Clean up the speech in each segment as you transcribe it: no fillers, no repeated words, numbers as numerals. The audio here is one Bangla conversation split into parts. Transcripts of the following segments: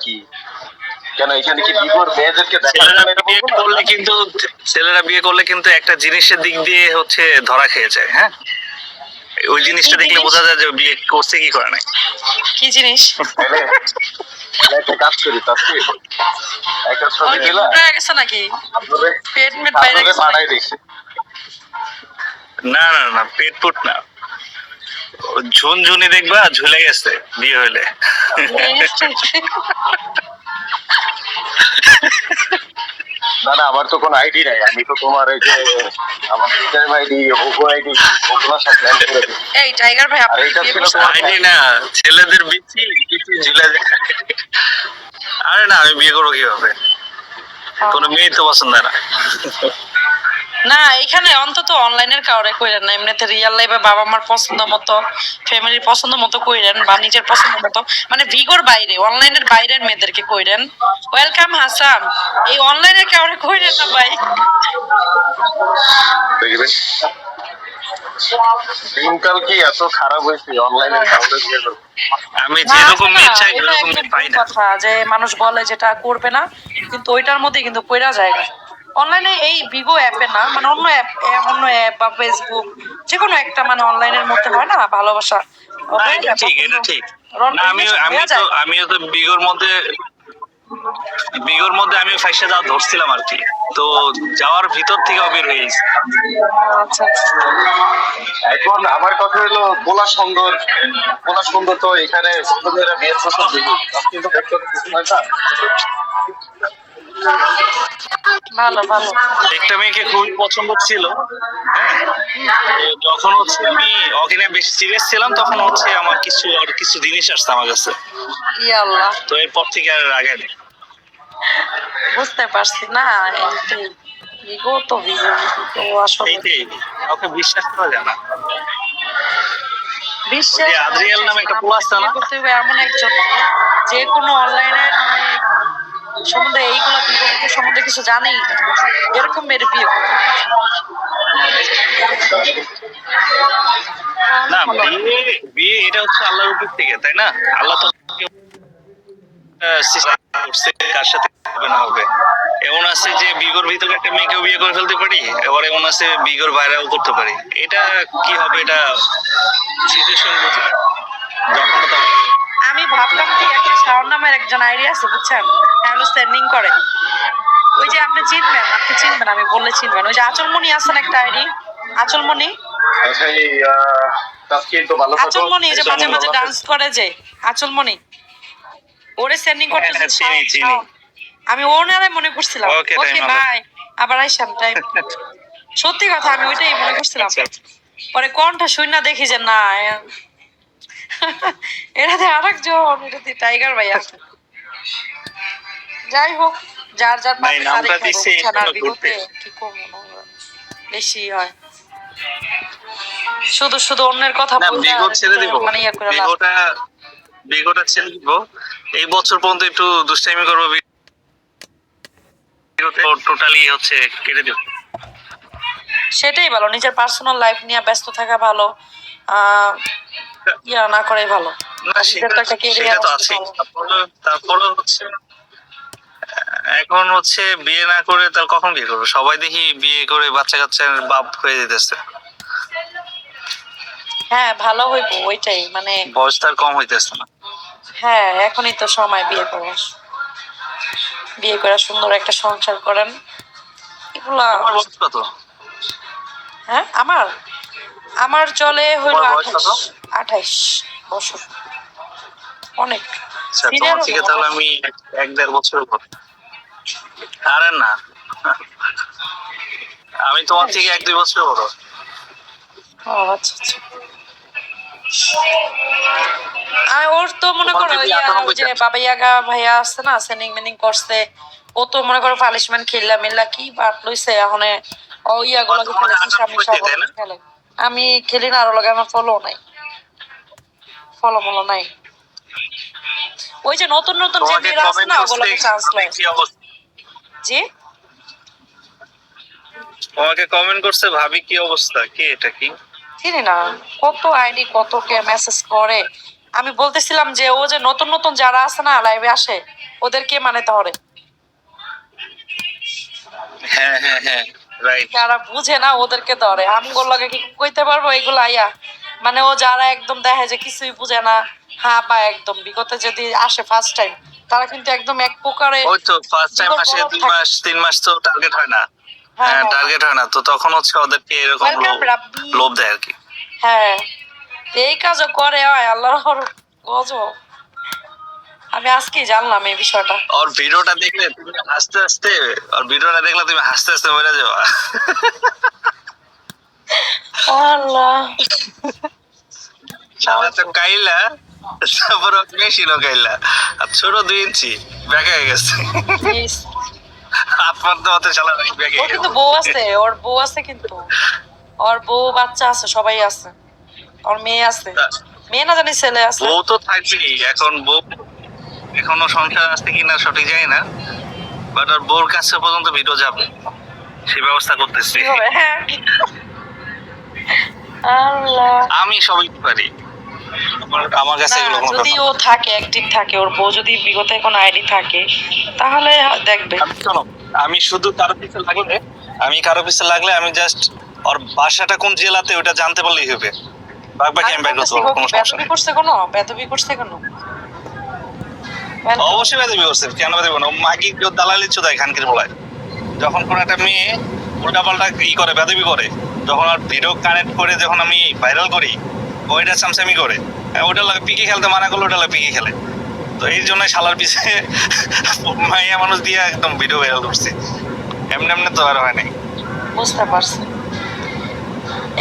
নাকি? কেন এখানে কি বিয়ের মেয়েদেরকে ছেলেরা বিয়ে করলে কিন্তু একটা জিনিসের দিক দিয়ে হচ্ছে ধরা খেয়ে যায়। হ্যাঁ, ওই জিনিসটা দেখলে বোঝা যায় যে বিয়ে করছে কি করে নাই। কি জিনিস? একটা কাজ করি তাতে একটা ছবি দিলা গেছে নাকি পেট মেট বাইরে গেছে পাঠাই দিছি। না না না, পেট ফুট না, ঝুনঝুনি দেখবা ঝুলে গেছে বিয়ে হইলে। না না, আমার তো কোনো আইডি নাই, আমি তো তোমার এই যে আমার টুইটার আইডি ওগো আইডি ওগুলো সব প্ল্যান করে দিই। এই টাইগার ভাই আপনি এটা ছিল আইডি না, ছেলেদের বিচি বিচি ঝুলে যায়। আরে না, আমি বিয়ে করবো কিভাবে? কোনো মেয়ে তো পছন্দ না। না, এখানে অন্তত অনলাইনের কাউরে কইরেন না, এমনিতে রিয়েল লাইফে বাবা মার পছন্দ মতো ফ্যামিলির পছন্দ মতো কইরেন বা নিজের পছন্দ মতো, মানে ভিগোর বাইরে অনলাইনের বাইরের মেয়েদেরকে কইরেন। ওয়েলকাম হাসান, এই অনলাইনে কাউরে কইরেন না ভাই। দেখবেন দিনকাল কি এত খারাপ হয়েছে, অনলাইনে কাউরে বিয়ে করবো। আমি যেরকম মেয়ে চাই এরকম মেয়ে পাই না। কথা যে মানুষ বলে যেটা করবে না, কিন্তু ওইটার মধ্যে কিন্তু কইরা যায় না। অনলাইনে এই ভিগো অ্যাপে না, মানে অন্য অ্যাপ বা ফেসবুক যে কোনো একটা, মানে অনলাইনের মধ্যে হয় না ভালোবাসা। এটা ঠিক, এটা ঠিক। না, আমিও তো বিগর মধ্যে আমিও ফাইসা যাওয়া ধরছিলাম আর কি, তো যাওয়ার ভিতর থেকে বের হয়ে গেছি। আচ্ছা আচ্ছা। এখন আমার কথা হলো পোলা সুন্দর তো এখানে সুন্দরীরা বিয়ের প্রস্তাব দিবে, কিন্তু দেখতে ভালো ভালো। একটা মেয়েকে খুবই পছন্দ ছিল। হ্যাঁ, যখন হচ্ছে আমি ওখানে বেশি সিরিয়াস ছিলাম, তখন হচ্ছে আমার কিছু জিনিস আসছে আমার কাছে। ইয়া আল্লাহ, তো এরপর থেকে আর আগে নেই। বুঝতে পারছি না, ভিগো তো ভিগো তো আসলে ওকে বিশ্বাস করা যায় না। বিশ্বাস আদ্রিয়াল নামে একটা পোলা আছে না, এমন একজন যে কোনো অনলাইনের মানে সম্বন্ধে এইগুলা ভিগো সম্বন্ধে কিছু জানেই না, এরকম মেয়ের বিয়ে করে। না, বিয়ে এটা হচ্ছে আল্লাহর উপর থেকে, তাই না? আল্লাহ তো কার সাথে হবে না হবে। এমন আছে যে বিগর ভিতরে একটা মেয়েকেও বিয়ে করে ফেলতে পারি, এবার এমন আছে বিগর বাইরেও করতে পারি। এটা কি হবে, এটা সিচুয়েশন বুঝে যখন তখন। আমি ভাবলাম কি একটা শাওন নামের একজন আইডিয়া আছে বুঝছেন, হ্যালো সেন্ডিং করে। ওই যে আপনি চিনবেন, আমি বললে চিনবেন, ওই যে আচলমণি আছেন একটা আইডি, আচলমণি। আচ্ছা, এই তাসকিন তো ভালো থাকো। আচলমণি যে মাঝে মাঝে ডান্স করে, যে আচলমণি, ওরে সেন্ডিং করতেছে। আমি ওনারে মনে করছিলাম। ওকে বাই, আবার আইসাম টাইম। সত্যি কথা, আমি ওইটাই মনে করছিলাম। পরে কোনটা শুনে দেখি যে না, এটাতে আরেকজন, এটাতে টাইগার ভাই আছে। যাই হোক, যার যার নামটা দিছে কি করবো, বেশি হয় শুধু শুধু অন্যের কথা ছেড়ে দিব, মানে বিগোটা ছেড়ে দিব। এই বছর পর্যন্ত একটু দুষ্টাইমি করবো, টোটালি হচ্ছে কেটে দিব। সেটাই ভালো, নিজের পার্সোনাল লাইফ নিয়ে ব্যস্ত থাকা ভালো, ইয়া না করাই ভালো। তারপরে হচ্ছে এখন হচ্ছে বিয়ে না করে তার কখন বিয়ে করবো? সবাই দেখি বিয়ে করে বাচ্চা কাচ্চার বাপ হয়ে যেতেছে। হ্যাঁ, ভালো হইবো, ওইটাই, মানে বয়স তার কম হইতেছে না। হ্যাঁ, এখনই তো সময় বিয়ে করার, বিয়ে করে সুন্দর একটা সংসার করেন। এগুলা কত? হ্যাঁ, আমার চলে হইলো 28 বছর, অনেক। তোমার থেকে তাহলে আমি 1-1.5 বছরের পর। আরে না, আমি তোমার থেকে 1-2 বছর বড়। ও আচ্ছা আচ্ছা। ওর তো মনে করো যে বাবা ইয়াগা ভাইয়া আছে না, সেনিং মেনিং করছে, ও তো মনে করো পালিশমেন্ট খেললা মেলা কি বাপ লইছে এখন। ও ইয়াগুলো খেলে, আমি খেলি না, আরো লাগে আমার ফলো নাই। ওই যে নতুন নতুন যে মেয়েরা আছে না, ওগুলোকে চান্স লয়। জি, তোমাকে কমেন্ট করছে ভাবি কি অবস্থা, কি এটা কি চিনি না, কত আইডি কত কে মেসেজ করে, আমি বলতেছিলাম যে ও যে নতুন নতুন যারা আছে না লাইভে আসে ওদেরকে মানে ধরে, হ্যাঁ হ্যাঁ হ্যাঁ রাইট। যারা বুঝে না ওদেরকে ধরে। আমগুলো লাগে কি কইতে পারবো এগুলো আইয়া, মানে ও যারা একদম দেখে যে কিছুই বুঝে না, হ্যাঁ বা একদম বিগত যদি আসে ফার্স্ট টাইম, তারা কিন্তু একদম এক প্রকারে ওই তো ফার্স্ট টাইম বিগত আসে বরফ 2 থাকে। মাস 3 মাস তো টার্গেট হয় না। হ্যাঁ, হ্যাঁ হ্যাঁ। টার্গেট হয় না, তো তখন হচ্ছে ওদেরকে এরকম Welcome, রাব্বি। লোভ দেয় আর কি। হ্যাঁ, এই কাজও করে হয় আল্লাহর গজব। আমি আজকেই জানলাম এই বিষয়টা। আর ভিডিওটা দেখলে তুমি হাসতে হাসতে, আর ভিডিওটা দেখলে তুমি হাসতে হাসতে মরে যাবা। আল্লাহ, শালা তো কাইলা, তারপর মেশিনও কাইলা, আর ছোট 2 ইঞ্চি ব্যাকে হয়ে গেছে। ইস। হাত মারতে মারতে শালা ব্যাকে ওর কিন্তু বউ আছে, ওর বউ আছে কিন্তু, ওর বউ বাচ্চা আছে, সবাই আছে, ওর মেয়ে আছে, মেয়ে না জানি ছেলে আছে। বউ তো থাকবেই, এখন বউ এখনো সংসার আছে কিনা সঠিক জানি না, বাট আর বউর কাছে পর্যন্ত ভিডিও যাবে সেই ব্যবস্থা করতেছি। কি হবে? হ্যাঁ। আল্লাহ। আমি সবই পারি, আমার কাছে না, এগুলো কোনো যদি ব্যাপার ও না। থাকে অ্যাক্টিভ থাকে, ওর বউ যদি বিগত কোনো আইডি থাকে তাহলে দেখবে। আমি শোনো, আমি শুধু কারো পিছে লাগলে আমি জাস্ট ওর বাসাটা কোন জেলাতে ওটা জানতে পারলেই হবে, বাকি আমি বের করতে পারবো, কোনো সমস্যা বেতবি নেই। করছে কোনো, বেতবি করছে কোনো? অবশ্যই বেদবি করছে, কেন বেদবি না? মাগি কেউ দালালি চোদায় খানকির বলায়, যখন কোন একটা মেয়ে উল্টাপাল্টা করে বেদবি করে, যখন আর ভিডিও কানেক্ট করে যখন আমি ভাইরাল করি, ওইটা সামসামি করে, ওটা লাগে পিকে খেলতে মানা করলে ওটা লাগে পিকে খেলে, তো এই জন্য শালার পিছে মাইয়া মানুষ দিয়ে একদম ভিডিও ভাইরাল করছে, এমনি এমনি তো আর হয় নাই। বুঝতে পারছি।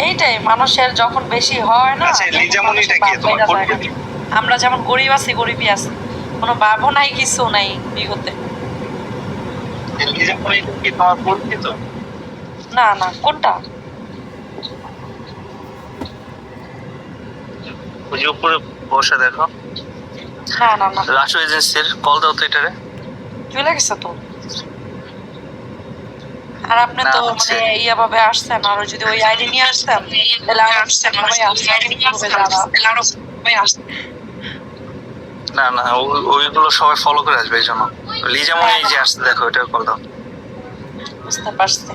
এইটাই মানুষের যখন বেশি হয় না, আচ্ছা, তখন লিজামনিটা মানুষের কি বাপ তোমার বাইরা পরিচিত? যায় না। আমরা যেমন গরিব আছি, গরিবই আছি, কোনো বাবও নাই, কিছু নাই বিগতে। লিজামনিটা কি তোমার পরিচিত? না না, কোনটা? ওই যে উপরে বসে দেখো, না না না, রাসু এজেন্সির, কল দাও তো এটারে। চলে গেছে তো। আর আপনি না, তো হচ্ছে। মানে ইয়া ভাবে আসছেন, আর যদি ওই আইডি নিয়ে আসতেন তাহলে আরো সবাই আসতেন। না না, ওইগুলো সবাই ফলো করে আসবে, এই জন্য লিজামনি এই যে আসছে দেখো, এটা কল দাও। বুঝতে পারছি।